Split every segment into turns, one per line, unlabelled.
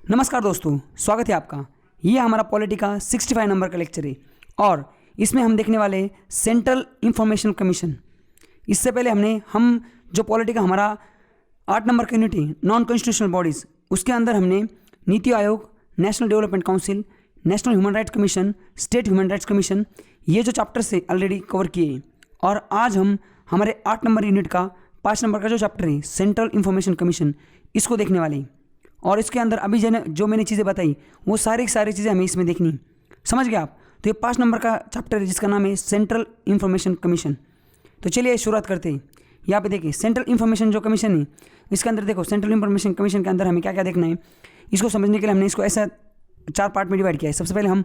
नमस्कार दोस्तों, स्वागत है आपका। ये हमारा पॉलिटी का 65 नंबर का लेक्चर है और इसमें हम देखने वाले सेंट्रल इंफॉर्मेशन कमीशन। इससे पहले हम जो पॉलिटी का हमारा 8 नंबर का यूनिट है नॉन कॉन्स्टिट्यूशनल बॉडीज़, उसके अंदर हमने NITI Aayog, national development council, national human rights commission, state human rights commission, ये जो चैप्टर से ऑलरेडी कवर किए हैं। और आज हम हमारे 8 नंबर यूनिट का 5 नंबर का जो चैप्टर है सेंट्रल इंफॉर्मेशन कमीशन, इसको देखने वाले हैं। और इसके अंदर अभी जो मैंने चीज़ें बताई वो सारी चीज़ें हमें इसमें देखनी, समझ गए आप। तो ये 5 नंबर का चैप्टर है जिसका नाम है सेंट्रल इंफॉर्मेशन कमीशन। तो चलिए शुरुआत करते हैं। यहाँ पे देखिए सेंट्रल इंफॉर्मेशन जो कमीशन है, इसके अंदर देखो सेंट्रल इंफॉर्मेशन कमीशन के अंदर हमें क्या क्या देखना है। इसको समझने के लिए हमने इसको ऐसा 4 पार्ट में डिवाइड किया है। सबसे पहले हम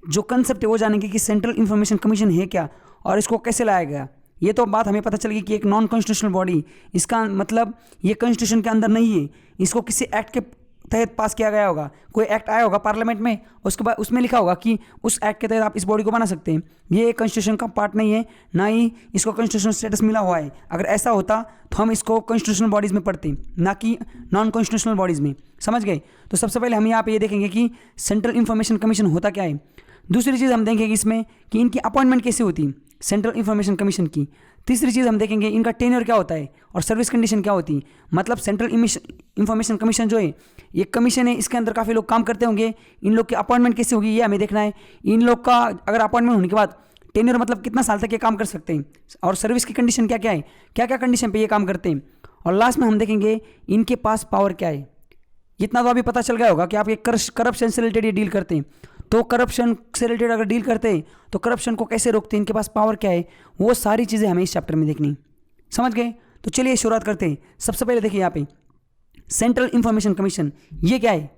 जो कंसेप्ट है वो जानेंगे कि सेंट्रल इंफॉर्मेशन कमीशन है क्या और इसको कैसे लाया गया। ये तो बात हमें पता चल गई कि एक नॉन कॉन्स्टिट्यूशनल बॉडी, इसका मतलब ये कॉन्स्टिट्यूशन के अंदर नहीं है, इसको किसी एक्ट के तहत पास किया गया होगा। कोई एक्ट आया होगा पार्लियामेंट में, उसके बाद उसमें लिखा होगा कि उस एक्ट के तहत आप इस बॉडी को बना सकते हैं। ये कॉन्स्टिट्यूशन का पार्ट नहीं है, ना ही इसको कॉन्स्टिट्यूशनल स्टेटस मिला हुआ है। अगर ऐसा होता तो हम इसको कॉन्स्टिट्यूशनल बॉडीज़ में पढ़ते, ना कि नॉन कॉन्स्टिट्यूशनल बॉडीज़ में, समझ गए। तो सबसे पहले हम यहाँ पे ये देखेंगे कि सेंट्रल इंफॉर्मेशन कमीशन होता क्या है। दूसरी चीज़ हम देखेंगे इसमें कि इनकी अपॉइंटमेंट कैसे होती है सेंट्रल इंफॉर्मेशन कमीशन की। तीसरी चीज़ हम देखेंगे इनका टेन्योर क्या होता है और सर्विस कंडीशन क्या होती है। मतलब सेंट्रल इंफॉर्मेशन कमीशन जो है ये कमीशन है, इसके अंदर काफ़ी लोग काम करते होंगे, इन लोग की अपॉइंटमेंट कैसे होगी ये हमें देखना है। इन लोग का अगर अपॉइंटमेंट होने के बाद टेन्योर मतलब कितना साल तक ये काम कर सकते हैं और सर्विस की कंडीशन क्या क्या है, क्या क्या कंडीशन पर ये काम करते हैं। और लास्ट में हम देखेंगे इनके पास पावर क्या है। इतना तो अभी पता चल गया होगा कि आप ये करप्शन से रिलेटेड ये डील करते हैं। तो करप्शन से रिलेटेड अगर डील करते हैं तो करप्शन को कैसे रोकते हैं, इनके पास पावर क्या है, वो सारी चीज़ें हमें इस चैप्टर में देखनी, समझ गए। तो चलिए शुरुआत करते हैं। सबसे पहले देखिए यहाँ पे सेंट्रल इंफॉर्मेशन कमीशन ये क्या है।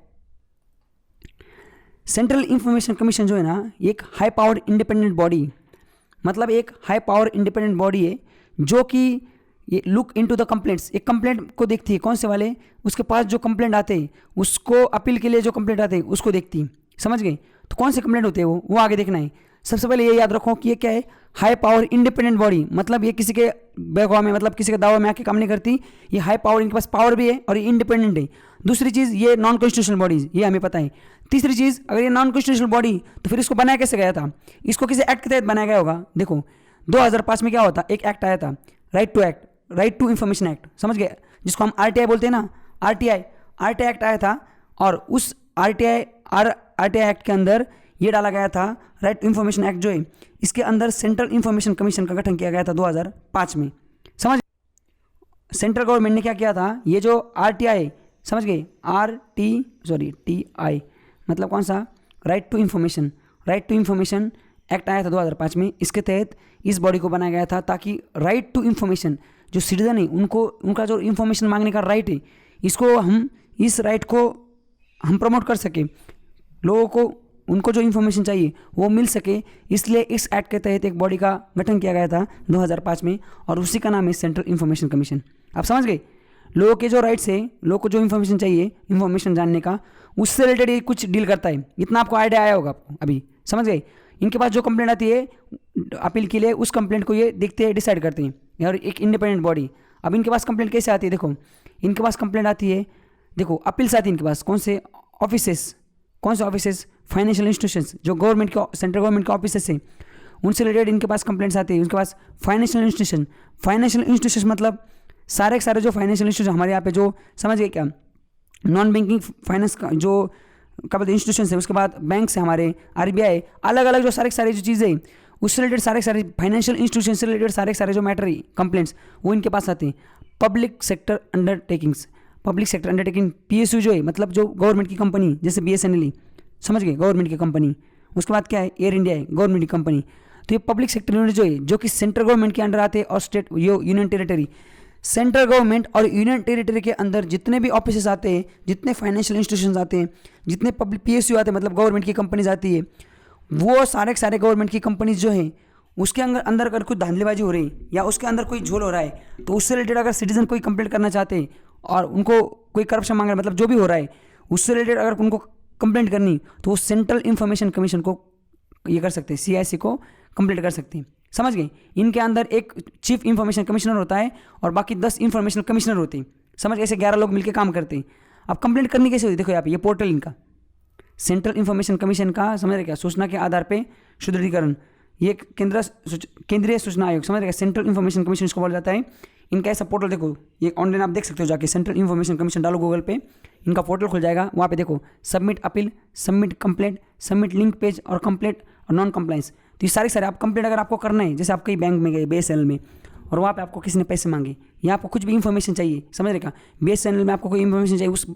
सेंट्रल इंफॉर्मेशन कमीशन जो है ना, एक हाई पावर इंडिपेंडेंट बॉडी, मतलब एक हाई पावर इंडिपेंडेंट बॉडी है जो कि ये लुक इनटू द कंप्लेंट्स, एक कंप्लेंट को देखती है। कौन से वाले, उसके पास जो कंप्लेंट आते हैं उसको अपील के लिए जो कंप्लेंट आते हैं उसको देखती है, समझ गए। तो कौन से कंप्लेंट होते हैं वो आगे देखना है। सबसे पहले ये याद रखो कि ये क्या है, हाई पावर इंडिपेंडेंट बॉडी, मतलब ये किसी के बहकावा में, मतलब किसी के दावा में आके काम नहीं करती। ये हाई पावर, इनके पास पावर भी है और ये इंडिपेंडेंट है। दूसरी चीज़ ये नॉन कॉन्स्टिट्यूशनल बॉडीज, ये हमें पता है। तीसरी चीज़, अगर ये नॉन कॉन्स्टिट्यूशनल बॉडी तो फिर इसको बनाया कैसे गया था, इसको किसी एक्ट के तहत बनाया गया होगा। देखो 2005 में क्या होता, एक एक्ट आया था, राइट टू इंफॉर्मेशन एक्ट, समझ गए, जिसको हम आरटीआई बोलते हैं ना, आरटीआई एक्ट आया था। और उस आरटीआई एक्ट के अंदर ये डाला गया था, राइट टू इंफॉर्मेशन एक्ट जो है, इसके अंदर सेंट्रल इंफॉर्मेशन कमीशन का गठन किया गया था 2005 में, समझ। सेंट्रल गवर्नमेंट ने क्या किया था, ये जो आरटीआई, समझ गए, टीआई मतलब कौन सा, राइट टू इंफॉर्मेशन एक्ट आया था 2005 में। इसके तहत इस बॉडी को बनाया गया था ताकि राइट टू इंफॉर्मेशन, जो सिटीजन है उनको, उनका जो इंफॉर्मेशन मांगने का राइट है, इस राइट को हम प्रमोट कर सके, लोगों को उनको जो इन्फॉर्मेशन चाहिए वो मिल सके। इसलिए इस एक्ट के तहत एक बॉडी का गठन किया गया था 2005 में और उसी का नाम है सेंट्रल इंफॉर्मेशन कमीशन। आप समझ गए, लोगों के जो राइट्स है, लोगों को जो इन्फॉर्मेशन चाहिए, इन्फॉर्मेशन जानने का, उससे रिलेटेड ये कुछ डील करता है। इतना आपको आइडिया आया होगा आपको अभी, समझ गए। इनके पास जो कंप्लेंट आती है अपील के लिए, उस कंप्लेंट को ये देखते हैं, डिसाइड करते हैं। और एक इंडिपेंडेंट बॉडी, अब इनके पास कंप्लेंट कैसे आती है, देखो इनके पास कंप्लेंट आती है, देखो अपील्स आती है इनके पास। कौन से ऑफिसेस, फाइनेंशियल इंस्टीट्यूशंस, जो गवर्नमेंट के, सेंट्रल गवर्नमेंट के ऑफिसेस हैं, उनसे रिलेटेड इनके पास कंप्लेंट्स आती है। उनके पास फाइनेंशियल इंस्टीट्यूशन मतलब सारे जो फाइनेंशियल इंस्टीट्यूशन हमारे यहाँ पे जो, समझ गए क्या, नॉन बैंकिंग फाइनेंस का जो क्या बोलते हैं इंस्टीट्यूशन है, उसके बाद बैंक से हमारे आरबीआई, अलग अलग जो सारे जो चीज़ें उससे रिलेटेड सारे फाइनेंशियल इंस्टीट्यूशन से रिलेटेड सारे जो मैटर है, कंप्लेंट्स, वो इनके पास आते हैं। पब्लिक सेक्टर अंडरटेकिंग पीएसयू जो है, मतलब जो गवर्नमेंट की कंपनी, जैसे बीएसएनएल, समझ गए, गवर्नमेंट की कंपनी। उसके बाद क्या है, एयर इंडिया है, गवर्नमेंट की कंपनी। तो ये पब्लिक सेक्टर यूनिट जो है, जो कि सेंट्रल गवर्नमेंट के अंडर आते हैं और state union territory, central government और यूनियन टेरिटरी के अंदर जितने भी ऑफिसेस आते हैं, जितने फाइनेंशियल इंस्टीट्यूशंस आते हैं, जितने पब्लिक पीएसयू आते हैं, मतलब गवर्नमेंट की कंपनीज आती है, वो सारे गवर्नमेंट की कंपनीज जो हैं, उसके अंदर अगर कोई धांधलीबाजी हो रही है या उसके अंदर कोई झोल हो रहा है, तो उससे रिलेटेड अगर सिटीजन कोई कंप्लेंट करना चाहते हैं और उनको कोई करप्शन मांग रहा है, मतलब जो भी हो रहा है उससे रिलेटेड अगर उनको कंप्लेंट करनी, तो वो सेंट्रल इंफॉर्मेशन कमीशन को ये कर सकते हैं, सीआईसी को कंप्लेंट कर सकते हैं, समझ गए। इनके अंदर एक चीफ इंफॉर्मेशन कमिश्नर होता है और बाकी 10 इंफॉर्मेशन कमिश्नर होते हैं, समझ, ऐसे 11 लोग मिलकर काम करते हैं। अब कंप्लेंट करनी कैसे होती है, देखो यहाँ पे ये पोर्टल इनका सेंट्रल इन्फॉर्मेशन कमीशन का, समझ रहे क्या, सूचना के आधार पे सुदृढ़ीकरण, ये केंद्रीय सूचना आयोग, समझ रहे क्या, सेंट्रल इन्फॉर्मेशन कमीशन इसको बोला जाता है। इनका ऐसा पोर्टल देखो, ये ऑनलाइन आप देख सकते हो जाके, सेंट्रल इन्फॉर्मेशन कमीशन डालो गूगल पे, इनका पोर्टल खुल जाएगा। वहाँ पे देखो submit appeal, submit complaint, submit link page और कंप्लेंट और नॉन कंप्लाइंस। तो ये सारे आप कंप्लेंट अगर आपको करना है, जैसे आप कहीं बैंक में गए BSNL में और वहाँ पे आपको किसी ने पैसे मांगे या आपको कुछ भी इन्फॉर्मेशन चाहिए, समझ रहे क्या, BSNL में आपको कोई इन्फॉर्मेशन चाहिए, उस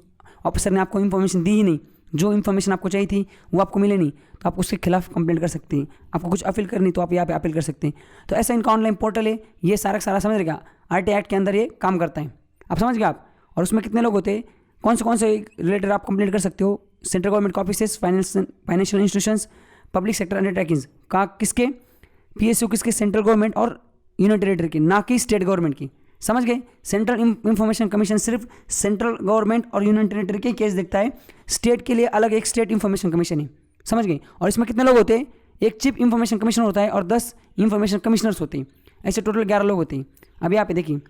ऑफिसर ने आपको इन्फॉर्मेशन दी ही नहीं, जो इन्फॉर्मेशन आपको चाहिए थी वो आपको मिले नहीं, तो आप उसके खिलाफ कंप्लेंट कर सकते हैं। आपको कुछ अपील करनी तो आप यहाँ पे अपील कर सकते हैं। तो ऐसा इनका ऑनलाइन पोर्टल है, ये सारा समझ रहेगा RT एक्ट के अंदर ये काम करता है। आप समझ गए आप। और उसमें कितने लोग होते हैं, कौन से रिलेटेड आप कंप्लेंट कर सकते हो, central government offices, financial institutions, public sector undertakings का, किसके, PSU किसके, सेंट्रल गवर्नमेंट और यूनियन टेरिटरी की, ना कि स्टेट गवर्नमेंट की। समझ गए। सेंट्रल इंफॉर्मेशन कमीशन सिर्फ सेंट्रल गवर्नमेंट और यूनियन टेरिटरी के केस देखता है, स्टेट के लिए अलग एक स्टेट इंफॉर्मेशन कमीशन है। समझ गए। और इसमें कितने लोग होते हैं, एक चीफ इंफॉर्मेशन कमिश्नर होता है और 10 इंफॉर्मेशन कमिश्नर्स होते हैं। ऐसे टोटल 11 लोग होते हैं। अब यहाँ पे देखिए,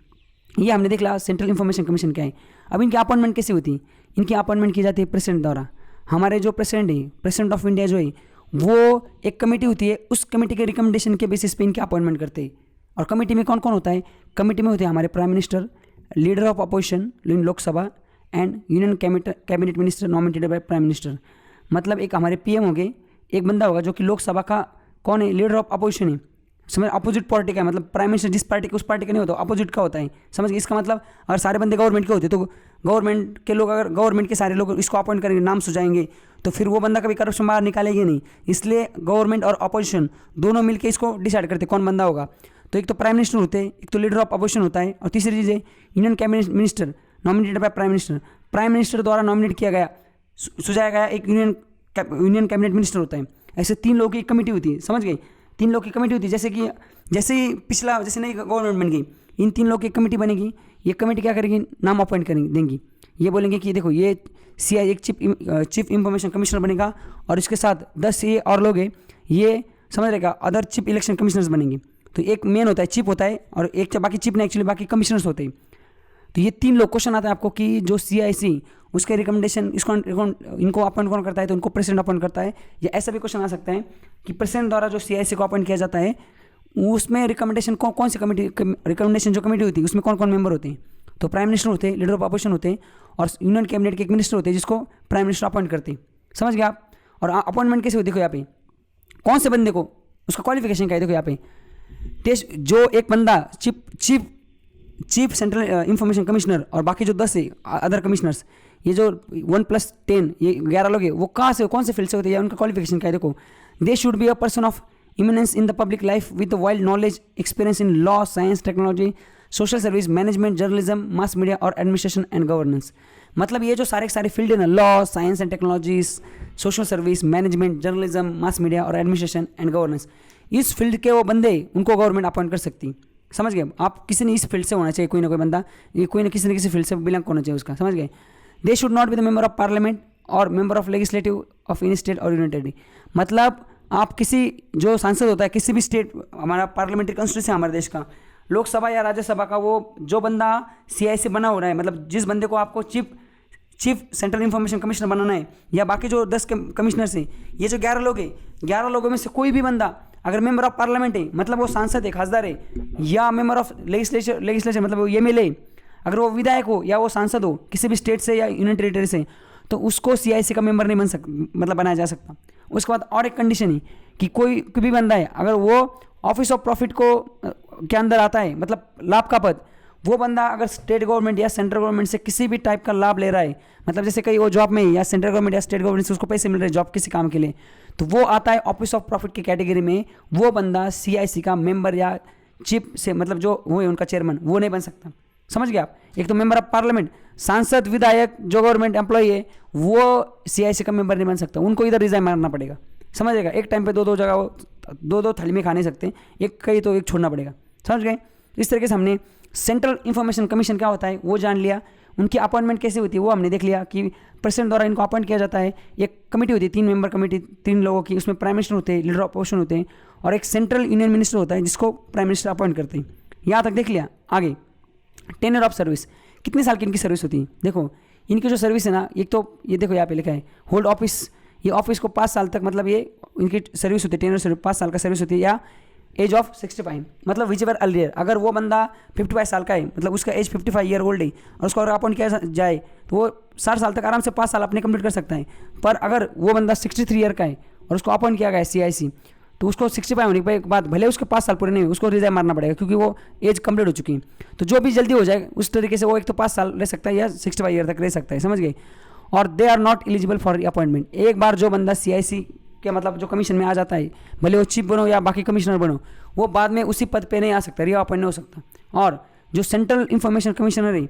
ये हमने देख लिया सेंट्रल इंफॉर्मेशन कमीशन क्या है। अब इनकी अपॉइंटमेंट कैसे होती है, इनकी अपॉइंटमेंट की जाती है प्रेसिडेंट द्वारा। हमारे जो प्रेसिडेंट है, प्रेसिडेंट ऑफ इंडिया जो है, वो एक कमेटी होती है, उस कमेटी के रिकमेंडेशन के बेसिस पे इनकी अपॉइंटमेंट करते हैं। और कमेटी में कौन कौन होता है, कमेटी में होते हैं हमारे prime minister, leader of opposition in Lok Sabha and union cabinet minister nominated by prime minister. मतलब एक हमारे PM होंगे, एक बंदा होगा जो कि लोकसभा का कौन है, लीडर ऑफ अपोजिशन है, समझ, अपोजिट पार्टी का है। मतलब प्राइम मिनिस्टर जिस पार्टी के, उस पार्टी का नहीं होता, अपोजिट का होता है। समझ गए। इसका मतलब अगर सारे बंदे गवर्नमेंट के होते तो गवर्नमेंट के लोग, अगर गवर्नमेंट के सारे लोग इसको अपॉइंट करेंगे, नाम सुझाएंगे, तो फिर वो बंदा कभी करप्शन बाहर निकालेंगे नहीं। इसलिए गवर्नमेंट और अपोजिशन दोनों मिलकर इसको डिसाइड करते कौन बंदा होगा। तो एक तो प्राइम मिनिस्टर होते हैं, एक तो लीडर ऑफ अपोजिशन होता है, और तीसरी चीज़ है union cabinet minister nominated by prime minister. Prime minister द्वारा नॉमिनेट किया गया, सुझाया गया एक यूनियन कैबिनेट मिनिस्टर होता है। ऐसे 3 लोगों की कमेटी होती है। समझ गए। 3 लोग की कमेटी होती है। जैसे ही पिछला, जैसे नई गवर्नमेंट बन गई, इन 3 लोग की कमेटी बनेगी। ये कमेटी क्या करेगी, नाम अपॉइंट करेंगी, देंगी। ये बोलेंगे कि देखो ये CI एक चीफ इंफॉर्मेशन कमिश्नर बनेगा, और इसके साथ 10 ये और लोग हैं, ये समझ रहेगा अदर चीफ इलेक्शन कमिश्नर्स बनेंगे। तो एक मेन होता है, चीफ होता है, और एक बाकी चीफ नहीं, एक्चुअली बाकी कमिश्नर्स होते हैं। तो ये 3 लोग, क्वेश्चन आता है आपको कि जो CIC उसके रिकमेंडेशन, इनको अपॉइंट कौन करता है, तो इनको प्रेसिडेंट अपॉइंट करता है। या ऐसा भी क्वेश्चन आ सकता है कि प्रेसिडेंट द्वारा जो CIC को अपॉइंट किया जाता है, उसमें रिकमेंडेशन कौन सी कमेटी, रिकमेंडेशन जो कमेटी होती है उसमें कौन कौन मेंबर होते हैं, तो प्राइम मिनिस्टर होते हैं, लीडर ऑफ अपोजिशन होते हैं, और यूनियन कैबिनेट के एक मिनिस्टर होते हैं जिसको प्राइम मिनिस्टर अपॉइंट करते हैं। समझ गए आप। और अपॉइंटमेंट कैसे होती है, देखो यहाँ पे कौन से बंदे को, उसका क्वालिफिकेशन क्या है, देखो यहाँ पे टेस्ट, जो एक बंदा चीफ सेंट्रल इंफॉर्मेशन कमिश्नर और बाकी जो 10 है अदर कमिश्नर्स, ये जो 1+10 ये 11 लोग हैं, वो कहाँ से, कौन से फील्ड से होते हैं, या उनका क्वालिफिकेशन क्या है, देखो they should be a person of eminence in the public life with wild knowledge, experience in law, science, technology, social service, management, journalism, mass media और एडमिनिस्ट्रेशन एंड गवर्नेंस। मतलब ये जो सारे फील्ड है ना, law, science and technologies, social service, management, journalism, mass media और administration and governance, इस field के वो बंदे, उनको गवर्नमेंट अपॉइंट कर सकती। समझ गए। आप किसी ने इस फील्ड से होना चाहिए, कोई ना कोई बंदा, ये कोई ना किसी फील्ड से बिलोंग होना चाहिए उसका। समझ गए। They should not be the member of parliament और member of legislative of any state और यूनियन टेरिटरी। मतलब आप किसी, जो सांसद होता है किसी भी स्टेट, हमारा पार्लियामेंट्री कॉन्स्टिट्यूंसी हमारे देश का, लोकसभा या राज्यसभा का, वो जो बंदा CI से बना हो रहा है, मतलब जिस बंदे को आपको चीफ सेंट्रल इंफॉर्मेशन कमिश्नर बनाना है, या बाकी जो 10 कमिश्नर्स हैं, ये जो 11 लोग हैं, 11 लोगों में से कोई भी बंदा अगर मेंबर ऑफ पार्लियामेंट है, मतलब वो सांसद है, खासदार है, या मेंबर ऑफ लेजिस्लेचर मतलब वो MLA, अगर वो विधायक हो या वो सांसद हो किसी भी स्टेट से या यूनियन टेरिटरी से, तो उसको CIC का मेंबर नहीं मतलब बनाया जा सकता। उसके बाद और एक कंडीशन है कि कोई भी बंदा है, अगर वो ऑफिस ऑफ प्रॉफिट को के अंदर आता है, मतलब लाभ का पद, वो बंदा अगर स्टेट गवर्नमेंट या सेंट्रल गवर्नमेंट से किसी भी टाइप का लाभ ले रहा है, मतलब जैसे कहीं वो जॉब में या सेंट्रल गवर्नमेंट या स्टेट गवर्नमेंट से उसको पैसे मिल रहे हैं जॉब किसी काम के लिए, तो वो आता है ऑफिस ऑफ प्रॉफिट की कैटेगरी में। वो बंदा CIC का मेंबर या चीफ से, मतलब जो वो है उनका चेयरमैन, वो नहीं बन सकता। समझ गए आप। एक तो मेंबर ऑफ पार्लियामेंट, सांसद, विधायक, जो गवर्नमेंट एम्प्लॉई है, वो CIC का मेंबर नहीं बन सकता, उनको इधर रिजाइन मारना पड़ेगा। समझेगा। एक टाइम पे 2-2 जगह, वो 2-2 थाली में खा नहीं सकते, एक कहीं तो एक छोड़ना पड़ेगा। समझ गए। इस तरीके से हमने सेंट्रल इंफॉर्मेशन कमीशन क्या होता है वो जान लिया। उनकी अपॉइंटमेंट कैसे होती है वो हमने देख लिया कि प्रेसिडेंट द्वारा इनको अपॉइंट किया जाता है। एक कमेटी होती है 3 मेंबर कमेटी, 3 लोगों की, उसमें प्राइम मिनिस्टर होते हैं, लीडर ऑफ अपोजिशन होते हैं, और एक सेंट्रल यूनियन मिनिस्टर होता है जिसको प्राइम मिनिस्टर अपॉइंट करते हैं। यहाँ तक देख लिया। आगे टेन्योर ऑफ सर्विस, कितने साल की इनकी सर्विस होती है। देखो इनकी जो सर्विस है ना, एक तो ये देखो यहाँ पे लिखा है होल्ड ऑफिस, ये ऑफिस को 5 साल तक, मतलब ये इनकी सर्विस होती है, टेनर सर्विस 5 साल का सर्विस होती है, या एज ऑफ 65, मतलब विच एवर अर्लियर, अगर वो बंदा 55 साल का है, मतलब उसका एज 55 ईयर ओल्ड है और उसको अगर अपॉइंट किया जाए तो वो 60 साल तक आराम से 5 साल अपने कंप्लीट कर सकता है। पर अगर वो बंदा 63 ईयर का है और उसको अपॉइंट किया गया है CIC, तो उसको 65 होने के बाद भले उसके 5 साल पूरे नहीं हुए, उसको रिजाइन मारना पड़ेगा क्योंकि वो एज कंप्लीट हो चुकी है। तो जो भी जल्दी हो जाए उस तरीके से वो एक तो 5 साल रह सकता है या 65 ईयर तक रह सकता है, समझ गए। और they are not eligible for appointment. एक बार जो बंदा CIC के मतलब जो कमीशन में आ जाता है, भले वो चीफ बनो या बाकी कमिश्नर बनो, वो बाद में उसी पद पे नहीं आ सकता, रीअपॉइंट नहीं हो सकता। और जो सेंट्रल इंफॉर्मेशन कमिश्नर है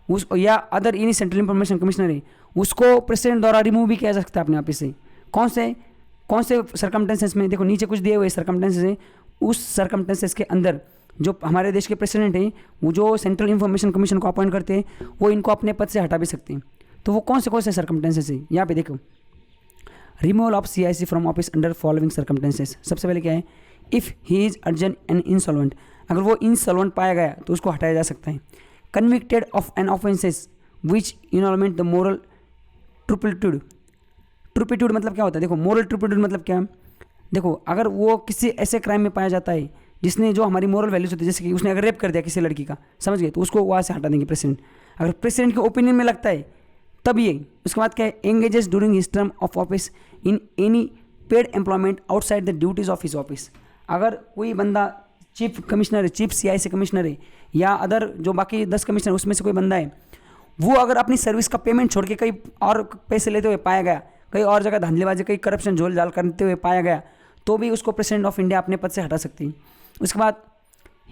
उस या other any central information commissioner है, उसको प्रेसिडेंट द्वारा रिमूव भी किया जा सकता है अपने ऑफिस से। कौन से सर्कमटेंसेस में, देखो नीचे कुछ दिए हुए सर्कमटेंसेस हैं, उस सर्कमटेंसेस के अंदर जो हमारे देश के प्रेसिडेंट हैं, वो जो सेंट्रल इंफॉर्मेशन कमीशन को अपॉइंट करते हैं, वो इनको अपने पद से हटा भी सकते हैं। तो वो कौन से सर्कमटेंसेस है, यहाँ पे देखो, removal of CIC from office under following circumstances. सबसे पहले क्या है, if he is urgent and insolvent, अगर वो इंसॉल्वेंट पाया गया तो उसको हटाया जा सकता है। Convicted of an offences which involvement the moral turpitude. Turpitude मतलब क्या होता है, देखो मोरल ट्रुपिट्यूड मतलब क्या है, देखो अगर वो किसी ऐसे क्राइम में पाया जाता है जिसने जो हमारी मोरल वैल्यूज होती है, जैसे कि उसने अगर रेप कर दिया किसी लड़की का, समझ गए, तो उसको वहाँ से हटा देंगे प्रेसिडेंट। अगर प्रेसिडेंट के ओपिनियन में लगता है तब ये, उसके बाद क्या है, engages during his term of office in any paid employment outside the duties of his office. अगर कोई बंदा चीफ कमिश्नर है, चीफ CIC कमिश्नर है, या अदर जो बाकी 10 कमिश्नर उसमें से कोई बंदा है, वो अगर अपनी सर्विस का पेमेंट छोड़ के कहीं और पैसे लेते हुए पाया गया, कहीं और जगह धांधलीबाजी, कहीं करप्शन झोल झाल करते हुए पाया गया, तो भी उसको प्रेसिडेंट ऑफ इंडिया अपने पद से हटा सकती है। उसके बाद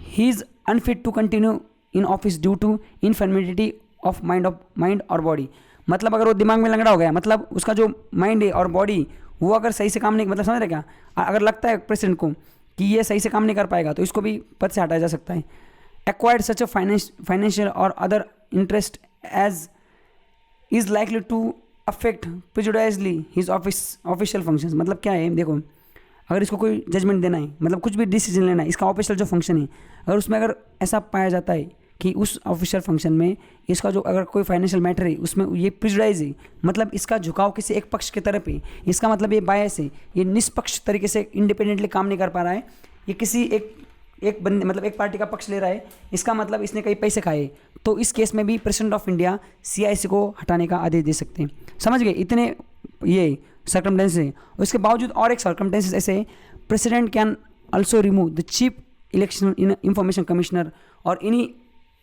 he is unfit to continue in office due to infirmity of mind or body. मतलब अगर वो दिमाग में लंगड़ा हो गया, मतलब उसका जो माइंड है और बॉडी वो अगर सही से काम नहीं, मतलब समझ रहे क्या, अगर लगता है प्रेसिडेंट को कि ये सही से काम नहीं कर पाएगा तो इसको भी पद से हटाया जा सकता है। Acquired such a financial or other interest as is likely to affect prejudicially his official functions. मतलब क्या है, देखो अगर इसको कोई जजमेंट देना है, मतलब कुछ भी डिसीजन लेना है, इसका ऑफिशियल जो फंक्शन है, अगर उसमें अगर ऐसा पाया जाता है कि उस ऑफिशियल फंक्शन में इसका जो अगर कोई फाइनेंशियल मैटर है उसमें ये प्रिजुडाइज है, मतलब इसका झुकाव किसी एक पक्ष की तरफ है, इसका मतलब ये बायस है, ये निष्पक्ष तरीके से इंडिपेंडेंटली काम नहीं कर पा रहा है, ये किसी एक बंदे मतलब एक पार्टी का पक्ष ले रहा है, इसका मतलब इसने कई पैसे खाए, तो इस केस में भी प्रेसिडेंट ऑफ इंडिया CIC को हटाने का आदेश दे सकते हैं। समझ गए, इतने ये सर्कमटेंसेस है। उसके बावजूद और एक सर्कमटेंसेस ऐसे, president can also remove the chief election information commissioner or any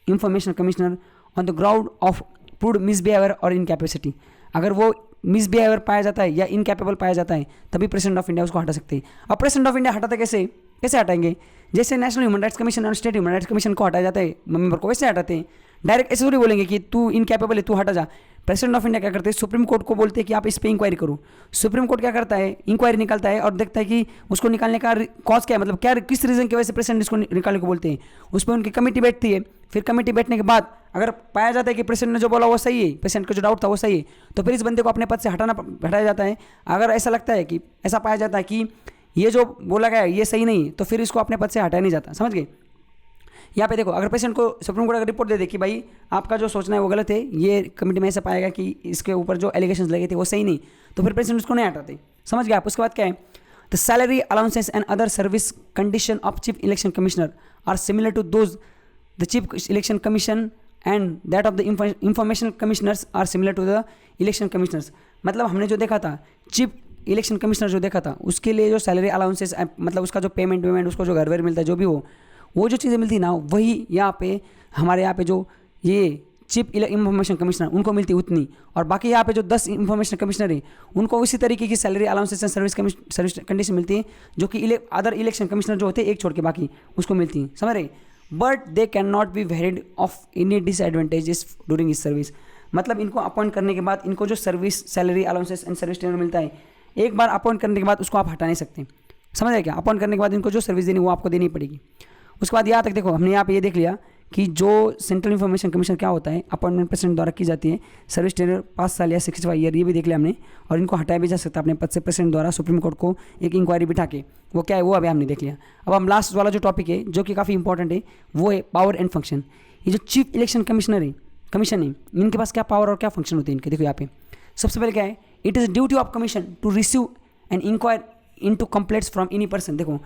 information commissioner on the ground of proved misbehaviour or incapacity. अगर वो मिसबिहेवियर पाया जाता है या इनकैपेबल पाया जाता है तभी प्रेसिडेंट ऑफ इंडिया उसको हटा सकते हैं। अब प्रेसिडेंट ऑफ इंडिया हटाते कैसे हटाएंगे, जैसे नेशनल ह्यूमन राइट्स कमीशन और स्टेट ह्यूमन राइट्स कमीशन को हटाया जाता है मेंबर को, वैसे हटाते हैं। डायरेक्ट ऐसे थोड़ी बोलेंगे कि तू इनकैपेबल है, तू हटा जा। प्रेसिडेंट ऑफ इंडिया क्या करते हैं, सुप्रीम कोर्ट को बोलते हैं कि आप इस पे इंक्वायरी करो। सुप्रीम कोर्ट क्या करता है, इंक्वायरी निकालता है और देखता है कि उसको निकालने का कॉज क्या है, मतलब क्या किस रीज़न की वजह से प्रेसिडेंट इसको निकालने को बोलते हैं। उस पर उनकी कमेटी बैठती है, फिर कमेटी बैठने के बाद अगर पाया जाता है कि प्रेसिडेंट ने जो बोला वो सही है, प्रेसिडेंट का जो डाउट था वो सही है, तो फिर इस बंदे को अपने पद से हटाया जाता है। अगर ऐसा लगता है कि ऐसा पाया जाता है कि ये जो बोला गया है ये सही नहीं है, तो फिर इसको अपने पद से हटाया नहीं जाता। समझ गए। यहाँ पे देखो, अगर प्रेसिडेंट को सुप्रीम कोर्ट अगर रिपोर्ट दे दे कि भाई आपका जो सोचना है वो गलत है, ये कमेटी में ऐसा पाएगा कि इसके ऊपर जो एलिगेशंस लगे थे वो सही नहीं, तो फिर प्रेसिडेंट उसको नहीं हटाते। समझ गए आप। उसके बाद क्या है, the salary allowances and other service condition of chief election commissioner are similar to those the chief election commission and that of the information commissioners are similar to the election commissioners. मतलब हमने जो देखा था, chief election commissioner जो देखा था, उसके लिए जो सैलरी अलाउंसेस मतलब उसका जो पेमेंट उसको जो घर वर मिलता है, जो भी वो जो चीज़ें मिलती ना, वही यहाँ पे हमारे यहाँ पे जो ये चीफ इंफॉर्मेशन कमिश्नर उनको मिलती उतनी, और बाकी यहाँ पे जो 10 इंफॉर्मेशन कमिश्नर है उनको उसी तरीके की salary allowances and service condition मिलती है जो कि अदर इलेक्शन कमिश्नर जो होते हैं एक छोड़ के बाकी उसको मिलती हैं। समझ रहे। But they can not be varied of any disadvantages during his service. मतलब इनको अपॉइंट करने के बाद इनको जो service salary allowances and service tenure मिलता है, एक बार अपॉइंट करने के बाद उसको आप हटा नहीं सकते। समझ रहे क्या। अपॉइंट करने के बाद इनको जो सर्विस देनी वो आपको देनी पड़ेगी। उसके बाद यहाँ तक देखो, हमने यहाँ पे ये देख लिया कि जो सेंट्रल इंफॉर्मेशन कमीशन क्या होता है, अपॉइंटमेंट प्रेसिडेंट द्वारा की जाती है, सर्विस टेनर 5 साल या 65 ईयर, ये भी देख लिया हमने। और इनको हटाया भी जा सकता है अपने पद से प्रेसिडेंट द्वारा सुप्रीम कोर्ट को एक इंक्वायरी बिठा के, वो क्या है वो अभी हमने देख लिया। अब हम लास्ट वाला जो टॉपिक है जो कि काफ़ी इंपॉर्टेंट है वो है पावर एंड फंक्शन। ये जो चीफ इलेक्शन कमिश्नर है कमीशन है, इनके पास क्या पावर और क्या फंक्शन होते हैं इनके, देखो यहाँ पे सबसे पहले क्या है, it is duty of commission to receive and inquire into complaints from any person. देखो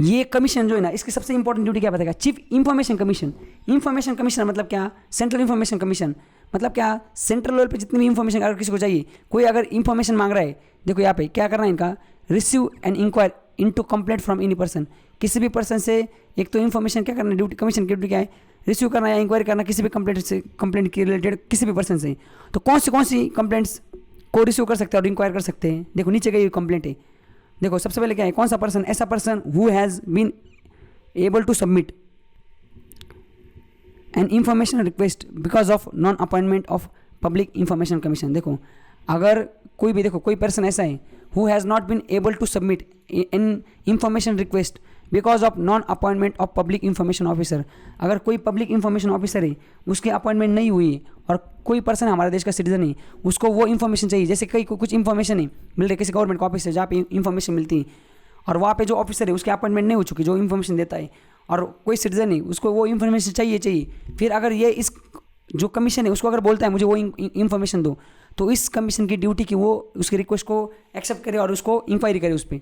ये कमीशन जो है ना, इसकी सबसे इंपॉर्टेंट ड्यूटी क्या बताएगा, chief information commission. Information commission मतलब क्या, सेंट्रल इंफॉर्मेशन कमीशन मतलब क्या, सेंट्रल लेवल पे जितनी भी इंफॉर्मेशन अगर किसी को चाहिए, कोई अगर इंफॉर्मेशन मांग रहा है, देखो यहाँ पे क्या करना है इनका, receive and inquire into complaint from any person, किसी भी पर्सन से एक तो इन्फॉर्मेशन क्या करना है, ड्यूटी कमीशन की ड्यूटी क्या है, रिसीव करना या इंक्वायरी करना किसी भी कंप्लेंट से, कंप्लेंट के रिलेटेड किसी भी पर्सन से। तो कौन सी कंप्लेंट्स को रिसीव कर सकते हैं और इंक्वायर कर सकते हैं, देखो नीचे गई कंप्लेंट है, देखो सबसे पहले क्या है, कौन सा पर्सन, ऐसा person who has been able to submit an information request because of non appointment of public information commission. देखो अगर कोई भी, देखो कोई पर्सन ऐसा है who has not been able to submit an information request because of non appointment of public information officer, अगर कोई पब्लिक इंफॉर्मेशन ऑफिसर है उसकी अपॉइंटमेंट नहीं हुई और कोई पर्सन हमारे देश का सिटीजन है, उसको वो इन्फॉर्मेशन चाहिए, जैसे कई कुछ इन्फॉर्मेशन है मिल रही किसी गवर्नमेंट का ऑफिस है जहाँ पे इन्फॉर्मेशन मिलती है और वहाँ पे जो ऑफिसर है उसकी अपॉइंटमेंट नहीं हो चुकी, जो इन्फॉर्मेशन देता है, और कोई सिटीजन है उसको वो इन्फॉर्मेशन चाहिए, फिर अगर ये इस जो कमीशन है उसको अगर बोलता है मुझे वो इन्फॉर्मेशन दो, तो इस कमीशन की ड्यूटी कि वो उसकी रिक्वेस्ट को एक्सेप्ट करे और उसको इंक्वायरी करे उस पर।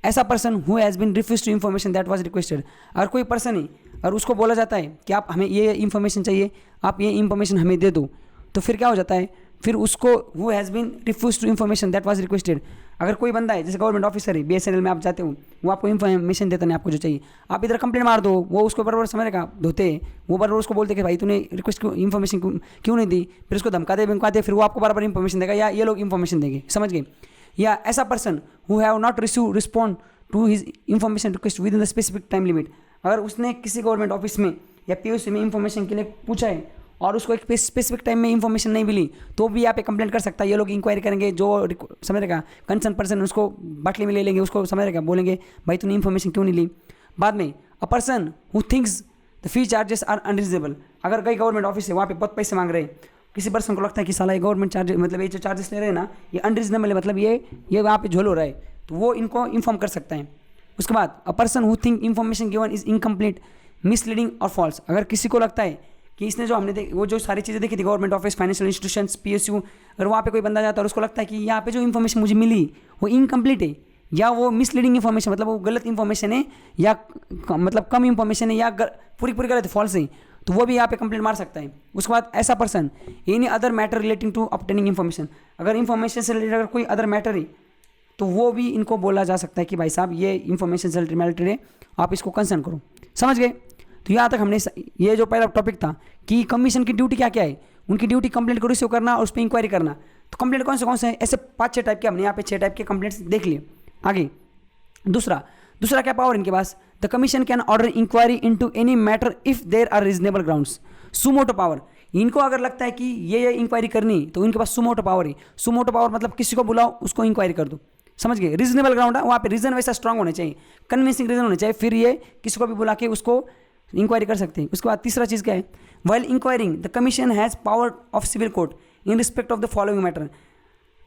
ऐसा person who has been refuse to information that was requested, अगर कोई पर्सन है और उसको बोला जाता है कि आप हमें ये इन्फॉर्मेशन चाहिए, आप ये इन्फॉर्मेशन हमें दे दो, तो फिर क्या हो जाता है, फिर उसको who has been refuse to information that was requested, अगर कोई बंदा है जैसे गवर्नमेंट ऑफिसर है, BSNL में आप जाते हो, वो आपको इन्फॉर्मेशन देता नहीं आपको जो चाहिए, आप इधर कंप्लेंट मार दो, वो उसको बराबर समझेगा धोते, वो बराबर उसको बोलते कि भाई तूने रिक्वेस्ट इन्फॉर्मेशन क्यों नहीं दी, फिर उसको धमकाते, फिर वो आपको बराबर इन्फॉर्मेशन देगा या ये लोग इन्फॉर्मेशन देंगे, समझ गए। या ऐसा person who have not receive respond to his information request within the specific time limit, अगर उसने किसी गवर्नमेंट ऑफिस में या POC में इन्फॉर्मेशन के लिए पूछा है और उसको एक स्पेसिफिक टाइम में इन्फॉर्मेशन नहीं मिली, तो भी यहाँ पे कंप्लेंट कर सकता है, ये लोग इंक्वायरी करेंगे, जो समझ रहेगा कंसर्न पर्सन उसको बाटली में ले लेंगे, उसको समझ रहेगा, बोलेंगे भाई तूने इन्फॉर्मेशन क्यों नहीं ली। बाद में a person who thinks the fee charges are unreasonable, अगर कई गवर्नमेंट ऑफिस है वहाँ पे बहुत पैसे मांग रहे हैं, किसी पर्सन को लगता है कि साला ये गवर्नमेंट चार्ज मतलब ये जो चार्जेस ले रहे हैं ना ये अनरीजनेबल है, मतलब ये वहाँ पे झोल हो रहा है, तो वो इनको इन्फॉर्म कर सकता है। उसके बाद अ person who think information given is incomplete, misleading और फॉल्स, अगर किसी को लगता है कि इसने जो हमने वो जो सारी चीज़ें देखी थी government office, financial institutions, PSU, अगर वहाँ पे कोई बंदा जाता है और उसको लगता है कि यहाँ पे जो इन्फॉर्मेशन मुझे मिली वो इनकम्प्लीट है या वो मिसलीडिंग इन्फॉर्मेशन मतलब वो गलत इन्फॉर्मेशन है या मतलब कम इन्फॉर्मेशन है या पूरी गलत है, फॉल्स है, तो वो भी यहाँ पे कंप्लेंट मार सकता है। उसके बाद ऐसा person any other matter relating to obtaining information, अगर इन्फॉर्मेशन से रिलेटेड अगर कोई अदर मैटर है तो वो भी इनको बोला जा सकता है कि भाई साहब ये इन्फॉर्मेशन से रिलेटेड है, आप इसको कंसर्न करो, समझ गए। तो यहाँ तक हमने ये जो पहला टॉपिक था कि कमीशन की ड्यूटी क्या क्या है, उनकी ड्यूटी कंप्लेंट को रिसीव करना और उस पर इंक्वायरी करना। तो कंप्लेंट कौन से हैं, ऐसे 5-6 टाइप के हमने यहाँ पे 6 टाइप के कंप्लेंट्स देख लिए। आगे दूसरा क्या पावर इनके पास, the commission can order inquiry into any matter if there are reasonable grounds. Suo motu power, इनको अगर लगता है कि ये इंक्वायरी करनी तो इनके पास सुमोटो पावर है। सुमोटो पावर मतलब किसी को बुलाओ उसको इंक्वायरी कर दो, समझ गए। रीजनेबल ग्राउंड है, वहाँ पे रीजन वैसा स्ट्रांग होने चाहिए, कन्विंसिंग रीजन होने चाहिए, फिर ये किसी को भी बुला के उसको इंक्वायरी कर सकते हैं। उसके बाद तीसरा चीज़ क्या है, while inquiring the commission has power of civil court in respect of the following matter.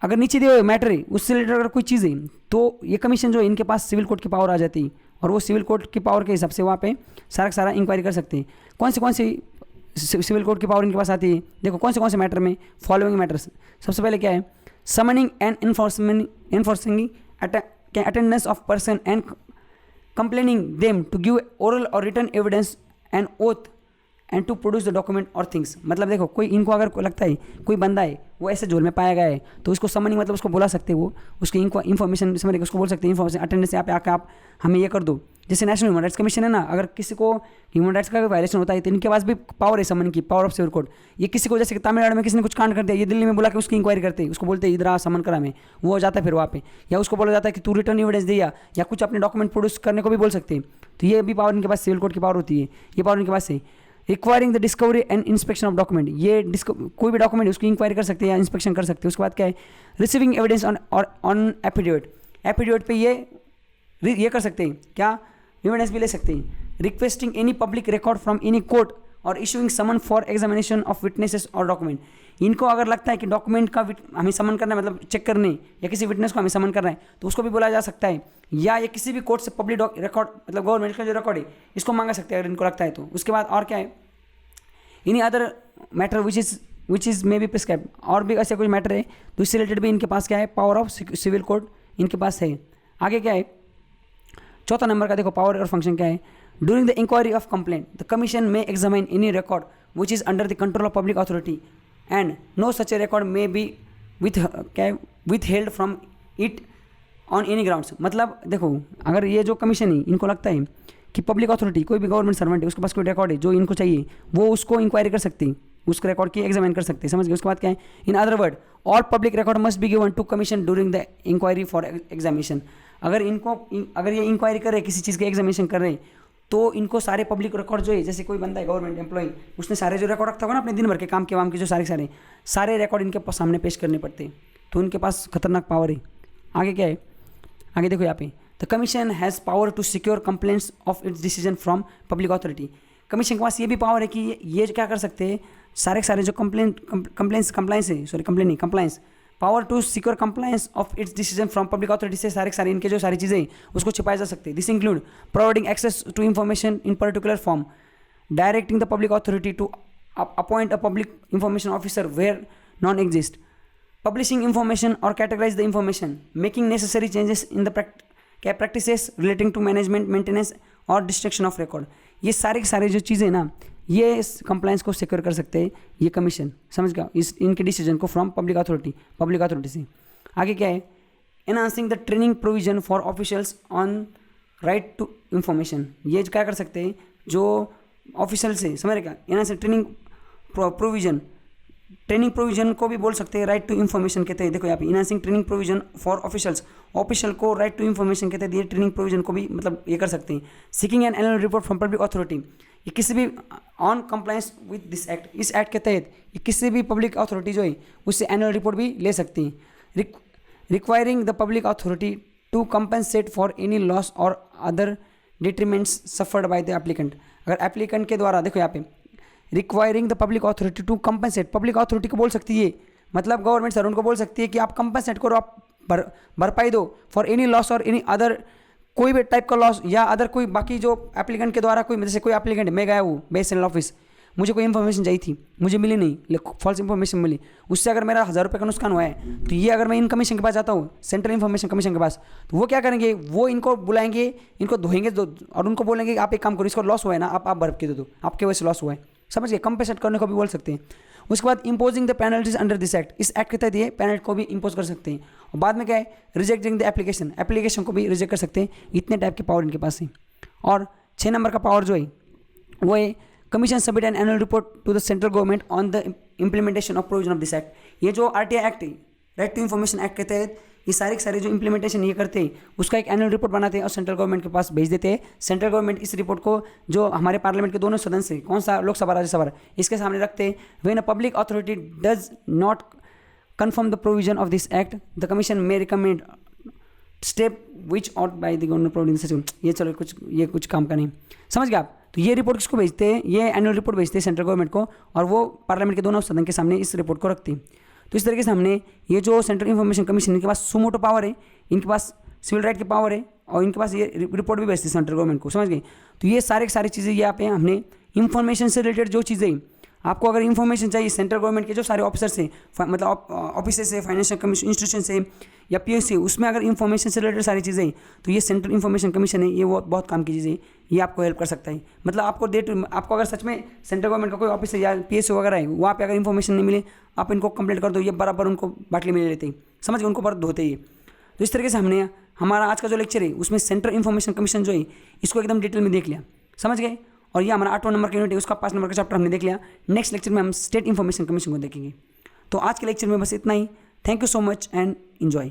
अगर नीचे दिए हुए मैटर है उससे रिलेटेड अगर कोई चीज़ है तो ये कमीशन जो है इनके पास सिविल कोर्ट की पावर आ जाती है और वो सिविल कोर्ट की पावर के हिसाब से वहाँ पे सारा इंक्वायरी कर सकते हैं। कौन सी सिविल कोर्ट की पावर इनके पास आती है, देखो कौन से मैटर में, फॉलोइंग मैटर्स। सबसे पहले क्या है, summoning and enforcing attendance of person and complaining them to give oral or written evidence and oath and to produce the document or things। मतलब देखो कोई इनको अगर लगता है कोई बंदा है वो ऐसे झोल में पाया गया है तो उसको समनिंग मतलब उसको बुला सकते हैं, वो उसकी इन्फॉर्मेशन समझ उसको बोल सकते हैं इन्फॉर्मेशन अटेंडेंस यहाँ पे आकर आप हमें ये कर दो। जैसे नेशनल ह्यूमन राइट्स कमीशन है ना, अगर किसी को ह्यूमन राइट्स का वायलेशन होता है तो इनके पास भी पावर है समन की, पावर ऑफ सिविल कोर्ट। ये किसी को जैसे तमिलनाडु में किसी ने कुछ कांड कर दिया, ये दिल्ली में बुला के उसकी इंक्वायरी करते हैं, उसको बोलते हैं इधर आ समन करा में, वो हो जाता है फिर वहाँ पे, या उसको बोला जाता है कि तू रिटर्न एविडेंस दिया या कुछ अपने डॉक्यूमेंट प्रोड्यूस करने को भी बोल सकते हैं। तो ये भी पावर इनके पास सिविल कोर्ट की पावर होती है, ये पावर इनके पास है। Requiring the discovery and inspection of document, ये कोई भी डॉक्यूमेंट है उसकी इंक्वायरी कर सकते हैं या इंस्पेक्शन कर सकते हैं। उसके बाद क्या है, receiving evidence on affidavit, affidavit पे ये कर सकते हैं क्या, एविडेंस भी ले सकते हैं। Requesting any public record from any court or issuing summon for examination of witnesses or document. इनको अगर लगता है कि डॉक्यूमेंट का हमें समन करना है, मतलब चेक करने या किसी विटनेस को हमें समन करना है तो उसको भी बोला जा सकता है, या ये किसी भी कोर्ट से पब्लिक रिकॉर्ड मतलब गवर्नमेंट का जो रिकॉर्ड है इसको मांगा सकते हैं अगर इनको लगता है तो। उसके बाद और क्या है, any other matter which is may be prescribe, और भी ऐसे कुछ मैटर है तो इससे रिलेटेड भी इनके पास क्या है, पावर ऑफ सिविल कोड इनके पास है। आगे क्या है, चौथा नंबर का देखो पावर और फंक्शन क्या है। During the inquiry of complaint the commission may examine any record which is under the control of public authority and no such a record may be withheld from it on any grounds. मतलब देखो, अगर ये जो commission है इनको लगता है कि पब्लिक अथॉरिटी कोई भी गवर्नमेंट सर्वेंट है उसके पास कोई रिकॉर्ड है जो इनको चाहिए, वो उसको इंक्वायरी कर सकती है, उसके रिकॉर्ड की एग्जामिन कर सकते हैं, समझ गए। उसके बाद क्या है, in other word all public record must be given to commission during the inquiry for examination. अगर ये इंक्वायरी कर रहे किसी चीज़ की एग्जामिनेशन कर रहे हैं तो इनको सारे पब्लिक रिकॉर्ड जो है, जैसे कोई बंदा है गवर्नमेंट एम्प्लॉई, उसने सारे जो रिकॉर्ड रखता होगा ना अपने दिन भर के काम के वाम के, जो सारे रिकॉर्ड इनके सामने पेश करने पड़ते हैं, तो इनके पास खतरनाक पावर है। आगे क्या है, आगे देखो यहाँ पे the commission has power to secure complaints of its decision from public authority. Commission के पास ये भी पावर है कि ये क्या कर सकते हैं, सारे जो compliance power to secure compliance of its decision from public authority से सारे इनके जो सारी चीज़ें उसको छिपाए जा सकते हैं। This include providing access to information in particular form, directing the public authority to appoint a public information officer where non exist, publishing information or categorize the information, making necessary changes in the practices relating to management, maintenance और destruction of record. ये सारे जो चीज़ें ना, ये इस compliance को secure कर सकते हैं ये कमीशन, समझ गया, इस इनके डिसीजन को फ्रॉम पब्लिक अथॉरिटी से। आगे क्या है, enhancing the training provision for officials on right to information. ये क्या कर सकते हैं जो ऑफिशियल से, समझ रहे क्या, एनहांसिंग ट्रेनिंग प्रोविजन को भी बोल सकते हैं, राइट टू इन्फॉर्मेशन कहते हैं। देखो यहाँ पे enhancing training provision for officials, official को राइट टू इन्फॉर्मेशन कहते हैं, ये ट्रेनिंग प्रोविजन को भी मतलब ये कर सकते हैं। Seeking N annual report from public authority, ये किसी भी on compliance with this act, इस एक्ट के तहत ये किसी भी पब्लिक अथॉरिटी जो है उससे एनुअल रिपोर्ट भी ले सकती हैं। Requiring the public authority to compensate for any loss or other detriments suffered by the applicant. अगर एप्लीकेंट के द्वारा, देखो यहाँ पे requiring the public authority to compensate, public authority को बोल सकती है, मतलब गवर्नमेंट सर्वेंट को बोल सकती है कि आप कंपनसेट करो, आप भरपाई दो फॉर एनी लॉस और एनी अदर, कोई भी टाइप का लॉस या अदर कोई बाकी जो एप्लीकेंट के द्वारा, कोई जैसे कोई एप्लीकेंट मैं गया हूँ BSNL ऑफिस, मुझे कोई इन्फॉर्मेशन चाहिए थी, मुझे मिली नहीं, फॉल्स इन्फॉर्मेशन मिली, उससे अगर मेरा 1000 रुपये का नुकसान हुआ है, तो ये अगर मैं इन कमीशन के पास जाता हूँ, सेंट्रल इन्फॉर्मेशन कमीशन के पास, तो वो क्या करेंगे, वो इनको बुलाएंगे, इनको धोएंगे और उनको बोलेंगे आप एक काम करो, इसको लॉस हुआ है ना, आप भर के दे दो, आपके वजह से लॉस हुआ है, समझ गए, कंपेंसेट करने को भी बोल सकते हैं। उसके बाद imposing the penalties under this act, इस एक्ट के तहत ये पेनल्टी को भी इम्पोज कर सकते हैं। और बाद में क्या है, रिजेक्टिंग द एप्लीकेशन को भी रिजेक्ट कर सकते हैं। इतने टाइप के पावर इनके पास है। और 6 नंबर का पावर जो है वो है commission submit an annual report to the central government on the implementation of provision of this act. ये जो RTI एक्ट है, राइट टू इन्फॉर्मेशन एक्ट के तहत ये सारे जो इम्प्लीमेंटेशन ये करते हैं उसका एक एनुअल रिपोर्ट बनाते हैं और सेंट्रल गवर्नमेंट के पास भेज देते हैं। सेंट्रल गवर्नमेंट इस रिपोर्ट को जो हमारे पार्लियामेंट के दोनों सदन से, कौन सा, लोकसभा राज्यसभा, इसके सामने रखते हैं। When a public authority does not confirm the provision of this act the commission may recommend step which out by the government provision. ये चलो ये कुछ काम का नहीं, समझ गए आप। तो ये रिपोर्ट किसको भेजते हैं, ये एनुअल रिपोर्ट भेजते हैं सेंट्रल गवर्नमेंट को और वो पार्लियामेंट के दोनों सदन के सामने इस रिपोर्ट को रखती है। तो इस तरीके से हमने ये जो सेंट्रल इन्फॉर्मेशन कमीशन, इनके पास सुमोटो पावर है, इनके पास सिविल राइट की पावर है और इनके पास ये रिपोर्ट भी भेजती है सेंट्रल गवर्नमेंट को, समझ गए। तो ये सारी चीज़ें यहाँ पे हमने इन्फॉर्मेशन से रिलेटेड जो चीज़ें, आपको अगर इन्फॉर्मेशन चाहिए सेंट्रल गवर्नमेंट के जो सारे ऑफिसर से, मतलब ऑफिस से, फाइनेंशियल कमीशन इंस्टीट्यूशन से या PSC, उसमें अगर इन्फॉर्मेशन से रिलेटेड सारी चीज़ें, तो ये सेंट्रल इन्फॉर्मेशन कमीशन है, ये वो बहुत काम की चीज़ें, ये आपको हेल्प कर सकता है। मतलब आपको अगर सच में सेंट्रल गवर्नमेंट का कोई ऑफिस है या PSC वगैरह है, वहाँ पे अगर इन्फॉर्मेशन नहीं मिले, आप इनको कंप्लेंट कर दो, ये बराबर उनको बाटली में ले लेते हैं, समझ गए, उनको बराबर धोते ही। तो इस तरीके से हमने हमारा आज का जो लेक्चर है उसमें सेंट्रल इन्फॉर्मेशन कमीशन जो है इसको एकदम डिटेल में देख लिया, समझ गए। और ये हमारा 8वां नंबर का यूनिट है, उसका 5 नंबर का चैप्टर हमने देख लिया। नेक्स्ट लेक्चर में हम स्टेट इन्फॉर्मेशन कमीशन को देखेंगे। तो आज के लेक्चर में बस इतना ही। Thank you so much and enjoy.